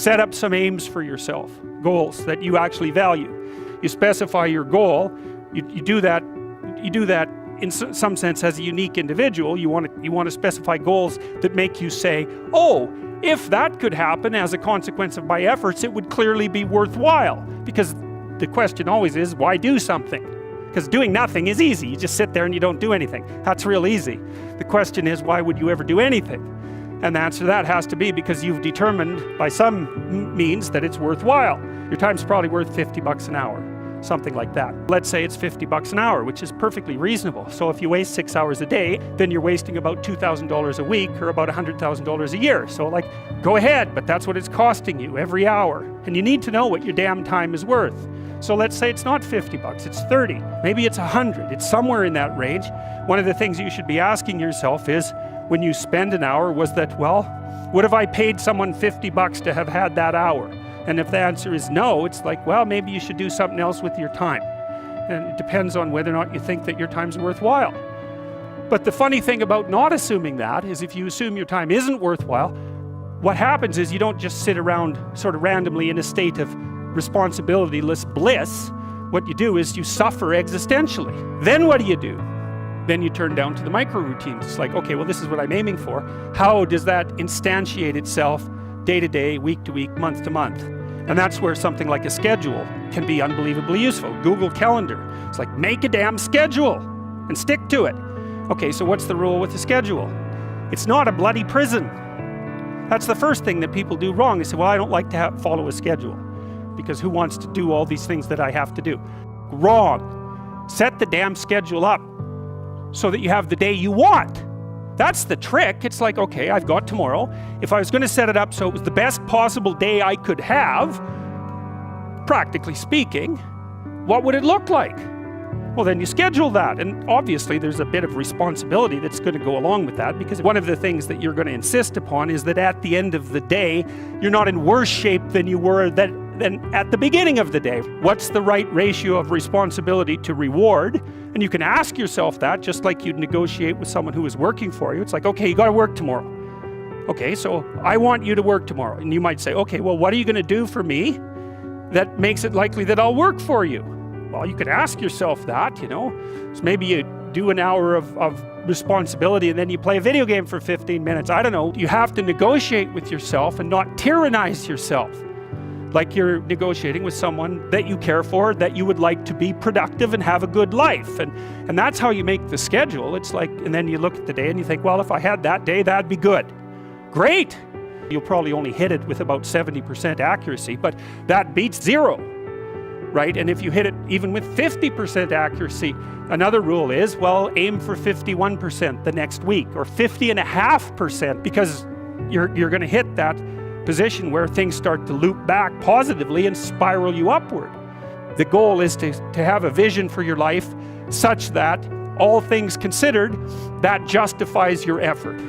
set up some aims for yourself, goals that you actually value. You specify your goal. You do that in some sense as a unique individual. You want to specify goals that make you say, oh, if that could happen as a consequence of my efforts, it would clearly be worthwhile. Because the question always is, why do something? Because doing nothing is easy. You just sit there and you don't do anything. That's real easy. The question is, why would you ever do anything? And the answer to that has to be because you've determined by some means that it's worthwhile. Your time's probably worth $50 an hour, something like that. Let's say it's $50 an hour, which is perfectly reasonable. So if you waste 6 hours a day, then you're wasting about $2,000 a week or about $100,000 a year. So like, go ahead, but that's what it's costing you every hour. And you need to know what your damn time is worth. So let's say it's not $50, it's 30, maybe it's 100, it's somewhere in that range. One of the things you should be asking yourself is, when you spend an hour, was that, well, what if I paid someone $50 to have had that hour? And if the answer is no, it's like, well, maybe you should do something else with your time. And it depends on whether or not you think that your time's worthwhile. But the funny thing about not assuming that is if you assume your time isn't worthwhile, what happens is you don't just sit around sort of randomly in a state of responsibility-less bliss. What you do is you suffer existentially. Then what do? Then you turn down to the micro routines. It's like, okay, well, this is what I'm aiming for. How does that instantiate itself day to day, week to week, month to month? And that's where something like a schedule can be unbelievably useful. Google Calendar. It's like, make a damn schedule and stick to it. Okay, so what's the rule with the schedule? It's not a bloody prison. That's the first thing that people do wrong. They say, well, I don't like to follow a schedule because who wants to do all these things that I have to do? Wrong. Set the damn schedule up so that you have the day you want. That's the trick. It's like, okay, I've got tomorrow. If I was going to set it up so it was the best possible day I could have, practically speaking, what would it look like? Well, then you schedule that. And obviously there's a bit of responsibility that's going to go along with that, because one of the things that you're going to insist upon is that at the end of the day, you're not in worse shape than you were than at the beginning of the day. What's the right ratio of responsibility to reward? And you can ask yourself that just like you'd negotiate with someone who is working for you. It's like, okay, you got to work tomorrow. Okay, so I want you to work tomorrow. And you might say, okay, well, what are you going to do for me that makes it likely that I'll work for you? Well, you could ask yourself that, you know. So maybe you do an hour of responsibility and then you play a video game for 15 minutes. I don't know. You have to negotiate with yourself and not tyrannize yourself. Like you're negotiating with someone that you care for, that you would like to be productive and have a good life. And that's how you make the schedule. It's like, and then you look at the day and you think, well, if I had that day, that'd be good. Great. You'll probably only hit it with about 70% accuracy, but that beats zero, right? And if you hit it even with 50% accuracy, another rule is, well, aim for 51% the next week, or 50.5%, because you're going to hit that position where things start to loop back positively and spiral you upward. The goal is to have a vision for your life such that, all things considered, that justifies your effort.